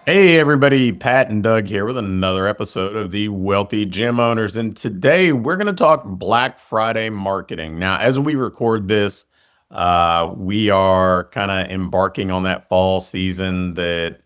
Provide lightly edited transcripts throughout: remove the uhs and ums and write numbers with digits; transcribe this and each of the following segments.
Hey everybody, Pat and Doug here with another episode of the Wealthy Gym Owners. And today we're going to talk Black Friday marketing. Now, as we record this, we are kind of embarking on that fall season that,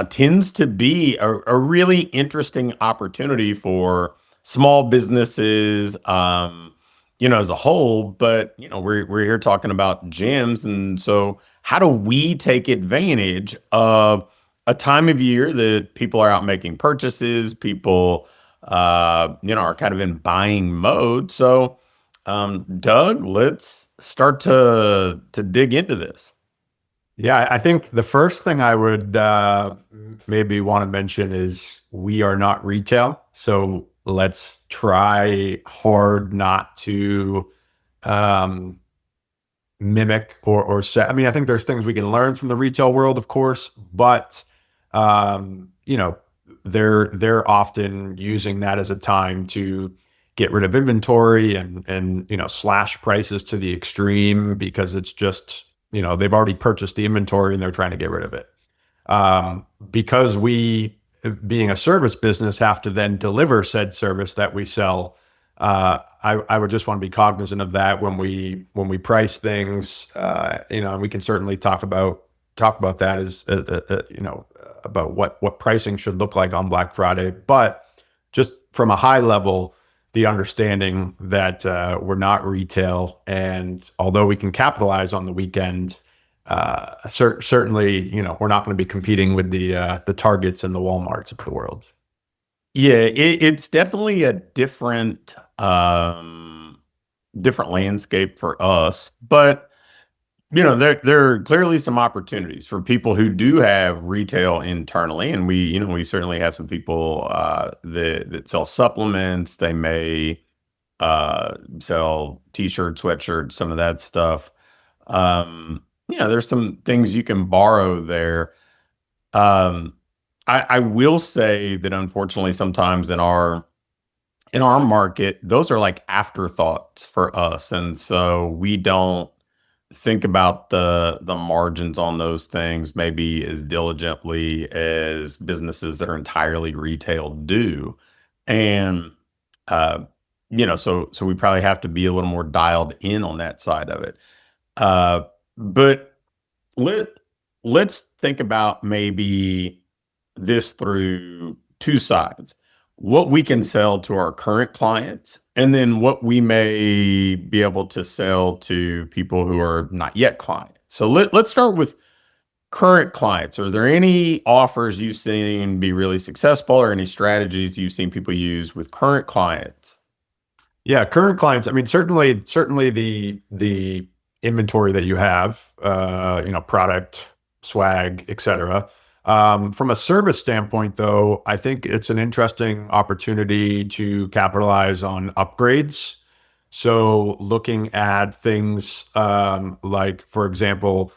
tends to be a really interesting opportunity for small businesses, as a whole. But, we're here talking about gyms. And so how do we take advantage of a time of year that people are out making purchases, people, are kind of in buying mode. So, Doug, let's start to dig into this. Yeah, I think the first thing I would maybe want to mention is we are not retail. So let's try hard not to um, mimic or set. I mean, I think there's things we can learn from the retail world, of course, but um, you know, they're often using that as a time to get rid of inventory and slash prices to the extreme because it's just they've already purchased the inventory and they're trying to get rid of it. Because we, being a service business, have to then deliver said service that we sell. I would just want to be cognizant of that when we price things. And we can certainly talk about that as about what pricing should look like on Black Friday. But just from a high level, the understanding that we're not retail, and although we can capitalize on the weekend, certainly we're not going to be competing with the Targets and the Walmarts of the world. Yeah, it's definitely a different landscape for us, but there are clearly some opportunities for people who do have retail internally, and we certainly have some people that sell supplements. They may sell t-shirts, sweatshirts, some of that stuff. There's some things you can borrow there. Um, I will say that unfortunately, sometimes in our market, those are like afterthoughts for us, and so we don't think about the margins on those things maybe as diligently as businesses that are entirely retail do. And uh so we probably have to be a little more dialed in on that side of it. But let let's think about maybe this through two sides: what we can sell to our current clients, and then what we may be able to sell to people who are not yet clients. So let's start with current clients. Are there any offers you've seen be really successful, or any strategies you've seen people use with current clients? Yeah, current clients. I mean, certainly the inventory that you have, product, swag, etc. From a service standpoint, though, I think it's an interesting opportunity to capitalize on upgrades. So, looking at things like, for example,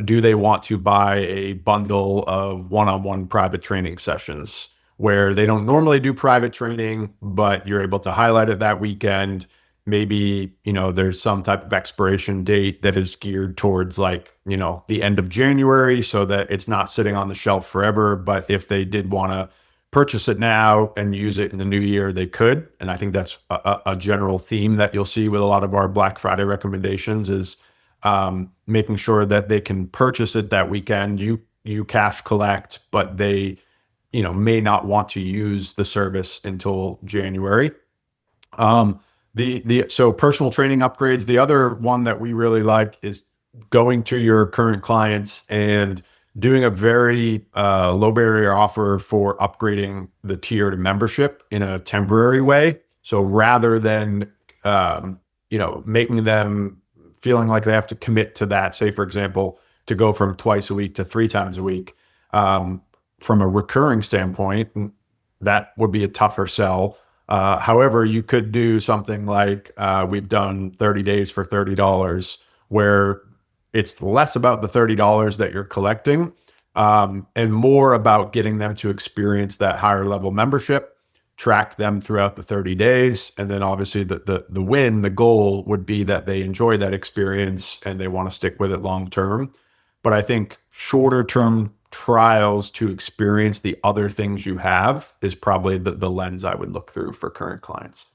do they want to buy a bundle of one-on-one private training sessions where they don't normally do private training, but you're able to highlight it that weekend? Maybe, there's some type of expiration date that is geared towards like, the end of January so that it's not sitting on the shelf forever. But if they did want to purchase it now and use it in the new year, they could. And I think that's a general theme that you'll see with a lot of our Black Friday recommendations is making sure that they can purchase it that weekend. You cash collect, but they may not want to use the service until January. So personal training upgrades. The other one that we really like is going to your current clients and doing a very low barrier offer for upgrading the tier to membership in a temporary way. So rather than making them feeling like they have to commit to that, say for example, to go from twice a week to three times a week, from a recurring standpoint, that would be a tougher sell. However, you could do something like we've done 30 days for $30, where it's less about the $30 that you're collecting and more about getting them to experience that higher level membership, track them throughout the 30 days. And then obviously the goal would be that they enjoy that experience and they want to stick with it long term. But I think shorter term trials to experience the other things you have is probably the lens I would look through for current clients.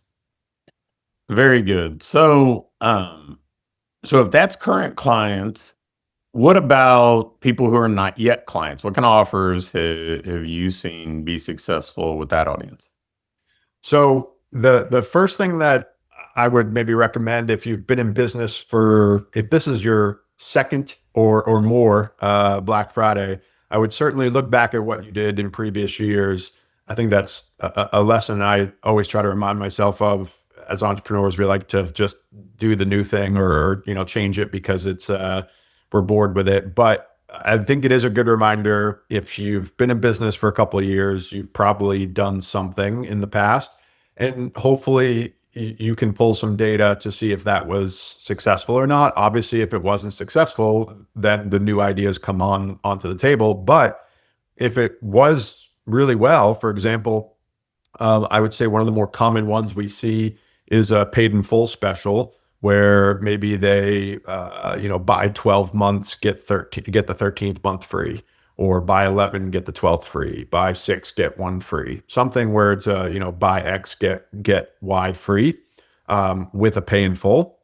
Very good. So, so if that's current clients, what about people who are not yet clients? What kind of offers have you seen be successful with that audience? So the first thing that I would maybe recommend, if you've been in business for, if this is your second or more Black Friday, I would certainly look back at what you did in previous years. I think that's a lesson I always try to remind myself of. As entrepreneurs, we like to just do the new thing, or change it because it's we're bored with it. But I think it is a good reminder. If you've been in business for a couple of years, you've probably done something in the past, and hopefully you can pull some data to see if that was successful or not. Obviously, if it wasn't successful, then the new ideas come onto the table. But if it was really well, for example, I would say one of the more common ones we see is a paid in full special, where maybe they buy 12 months, get the 13th month free, or buy 11, get the 12th free, buy 6, get 1 free. Something where it's buy X, get Y free, with a pay in full.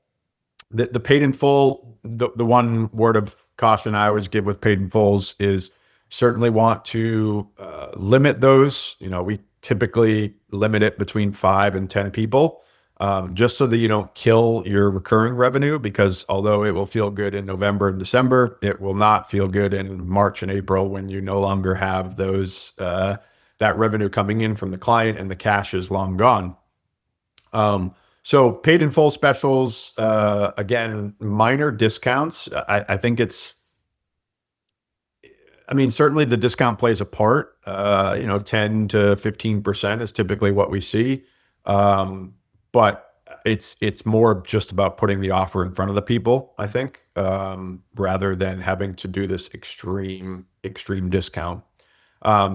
The paid in full, the one word of caution I always give with paid in fulls is certainly want to limit those. We typically limit it between 5 and 10 people, just so that you don't kill your recurring revenue, because although it will feel good in November and December, it will not feel good in March and April, when you no longer have those that revenue coming in from the client and the cash is long gone. So paid in full specials, again, minor discounts. I think certainly the discount plays a part. 10 to 15% is typically what we see. But it's more just about putting the offer in front of the people, I think, rather than having to do this extreme discount.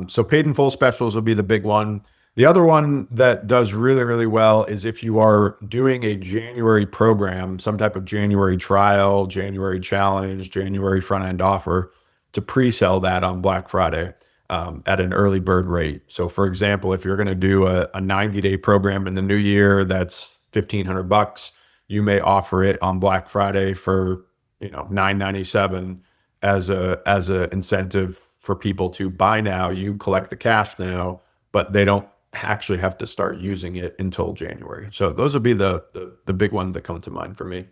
So paid in full specials will be the big one. The other one that does really, really well is if you are doing a January program, some type of January trial, January challenge, January front end offer, to pre-sell that on Black Friday at an early bird rate. So for example, if you're going to do a 90-day program in the new year, that's $1,500. You may offer it on Black Friday for $997 as a incentive for people to buy now. You collect the cash now, but they don't actually have to start using it until January. So those would be the big ones that come to mind for me.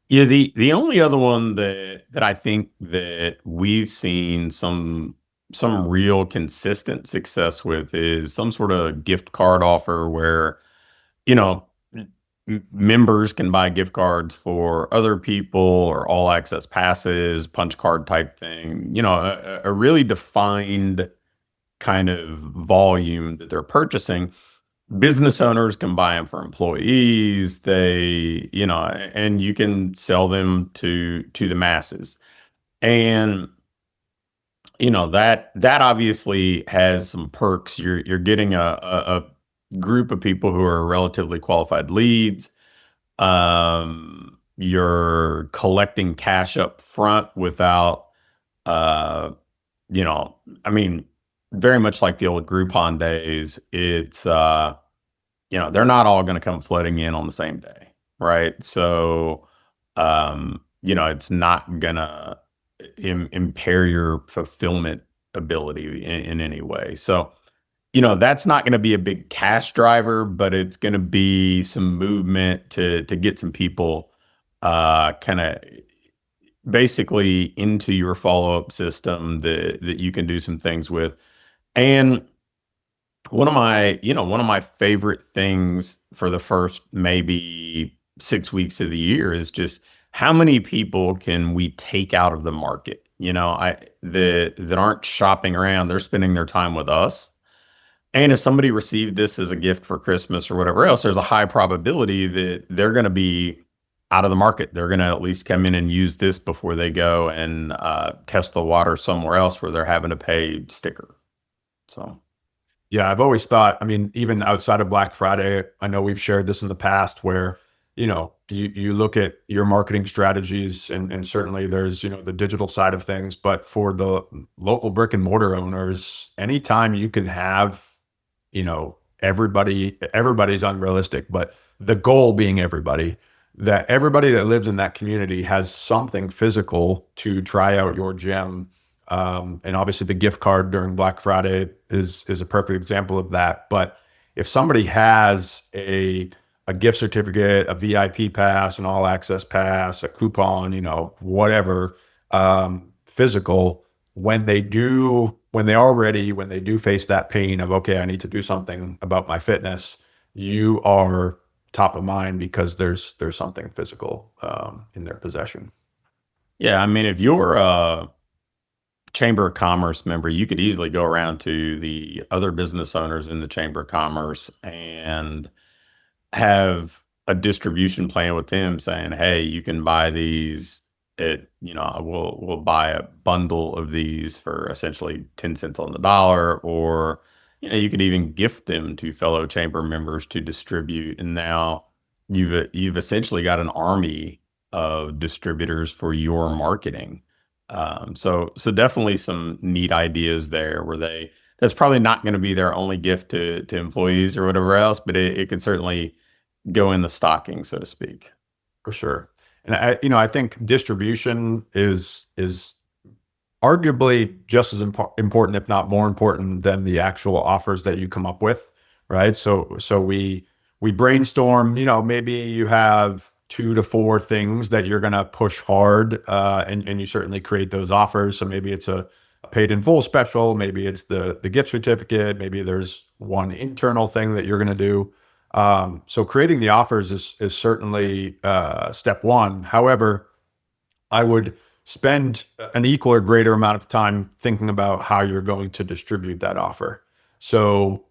Yeah, the only other one that I think that we've seen some real consistent success with is some sort of gift card offer where, you know, members can buy gift cards for other people, or all access passes, punch card type thing, a really defined kind of volume that they're purchasing. Business owners can buy them for employees. And you can sell them to the masses. And that obviously has some perks. You're getting a group of people who are relatively qualified leads. You're collecting cash up front without, very much like the old Groupon days. It's they're not all going to come flooding in on the same day, right? So it's not gonna impair your fulfillment ability in any way. So that's not going to be a big cash driver, but it's going to be some movement to get some people kind of basically into your follow-up system that you can do some things with. And one of my favorite things for the first maybe 6 weeks of the year is just how many people can we take out of the market, that aren't shopping around. They're spending their time with us. And if somebody received this as a gift for Christmas or whatever else, there's a high probability that they're going to be out of the market. They're going to at least come in and use this before they go and test the water somewhere else where they're having to pay sticker. So, yeah, I've always thought, even outside of Black Friday, I know we've shared this in the past, where you look at your marketing strategies, and certainly there's, the digital side of things, but for the local brick and mortar owners, anytime you can have, everybody's unrealistic, but the goal being that everybody that lives in that community has something physical to try out your gym. And obviously the gift card during Black Friday is a perfect example of that. But if somebody has a gift certificate, a VIP pass, an all access pass, a coupon, whatever, physical, when they do face that pain of, okay, I need to do something about my fitness, you are top of mind because there's something physical in their possession. Yeah, I mean, if you're a Chamber of Commerce member, you could easily go around to the other business owners in the Chamber of Commerce and have a distribution plan with them saying, hey, you can buy these at, we'll buy a bundle of these for essentially 10 cents on the dollar, or, you could even gift them to fellow chamber members to distribute. And now you've essentially got an army of distributors for your marketing. So definitely some neat ideas there where that's probably not going to be their only gift to employees or whatever else, but it can certainly go in the stocking, so to speak. For sure. And I think distribution is arguably just as important, if not more important, than the actual offers that you come up with, right? So we brainstorm. Maybe you have 2 to 4 things that you're going to push hard, and you certainly create those offers. So maybe it's a paid in full special, maybe it's the gift certificate, maybe there's one internal thing that you're going to do. So creating the offers is certainly step one. However, I would spend an equal or greater amount of time thinking about how you're going to distribute that offer. So,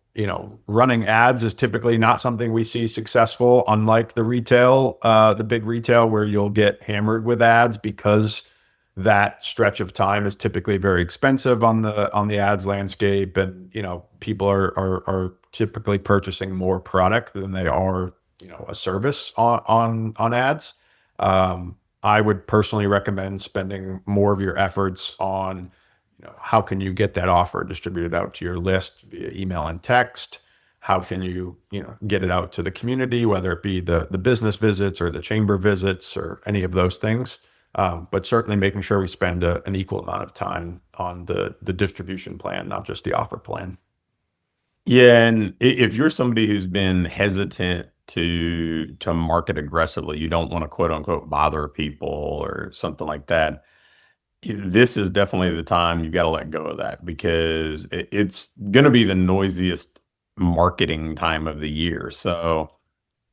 running ads is typically not something we see successful, unlike the big retail where you'll get hammered with ads because that stretch of time is typically very expensive on the ads landscape. And, people are typically purchasing more product than they are, a service on ads. I would personally recommend spending more of your efforts on, how can you get that offer distributed out to your list via email and text? How can you, get it out to the community, whether it be the business visits or the chamber visits or any of those things. But certainly making sure we spend an equal amount of time on the distribution plan, not just the offer plan. Yeah, and if you're somebody who's been hesitant to market aggressively, you don't want to quote unquote bother people or something like that. This is definitely the time you've got to let go of that, because it's going to be the noisiest marketing time of the year. So,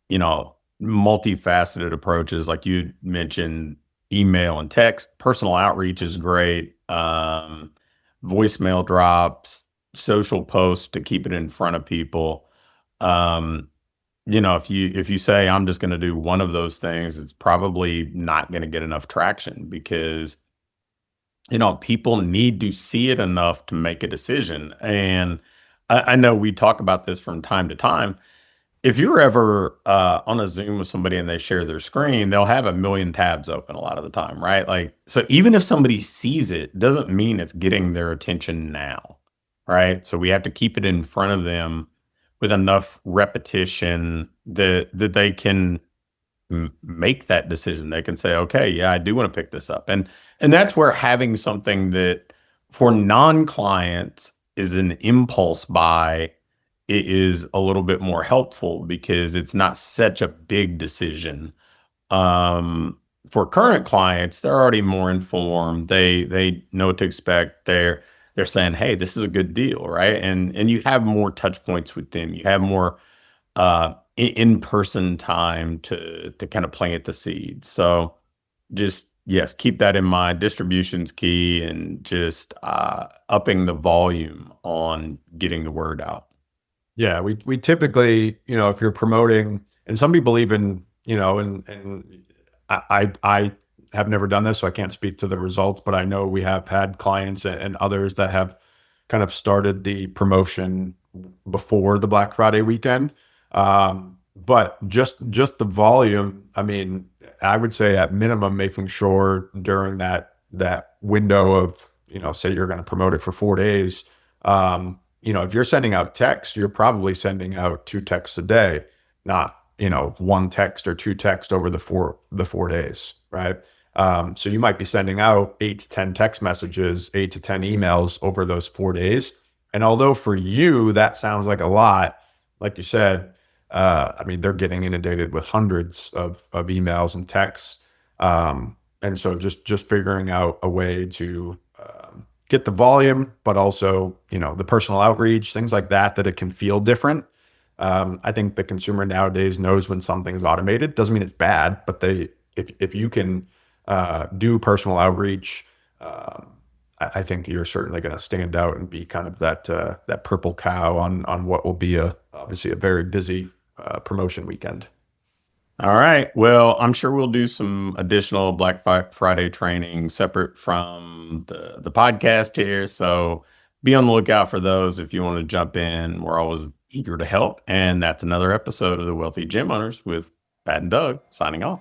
multifaceted approaches, like you mentioned, email and text, personal outreach is great. Voicemail drops, social posts to keep it in front of people. If you say I'm just going to do one of those things, it's probably not going to get enough traction, because people need to see it enough to make a decision. And I know we talk about this from time to time. If you're ever on a Zoom with somebody and they share their screen, they'll have a million tabs open a lot of the time, right? Like, so even if somebody sees it, doesn't mean it's getting their attention now, right? So we have to keep it in front of them with enough repetition that they can make that decision. They can say, okay, yeah, I do want to pick this up. And that's where having something that for non-clients is an impulse buy is a little bit more helpful, because it's not such a big decision. For current clients, they're already more informed. They know what to expect. They're saying, hey, this is a good deal, right? And you have more touch points with them. You have more in-person time to kind of plant the seeds. So just, yes, keep that in mind. Distribution's key, and just upping the volume on getting the word out. Yeah, we typically, if you're promoting, and some people even, and I have never done this, so I can't speak to the results, but I know we have had clients and others that have kind of started the promotion before the Black Friday weekend. but just the volume. I mean, I would say at minimum, making sure during that window of, say you're going to promote it for 4 days. If you're sending out text, you're probably sending out 2 texts a day, not, one text or 2 texts over the 4 days, right? So you might be sending out 8 to 10 text messages, 8 to 10 emails over those 4 days. And although for you that sounds like a lot, like you said, I mean, they're getting inundated with hundreds of emails and texts. And so just figuring out a way to get the volume, but also, the personal outreach, things like that it can feel different. I think the consumer nowadays knows when something's automated. Doesn't mean it's bad, but if you can do personal outreach, I think you're certainly going to stand out and be kind of that purple cow on what will be obviously a very busy promotion weekend. All right. Well, I'm sure we'll do some additional Black Friday training separate from the podcast here. So be on the lookout for those if you want to jump in. We're always eager to help. And that's another episode of the Wealthy Gym Owners with Pat and Doug signing off.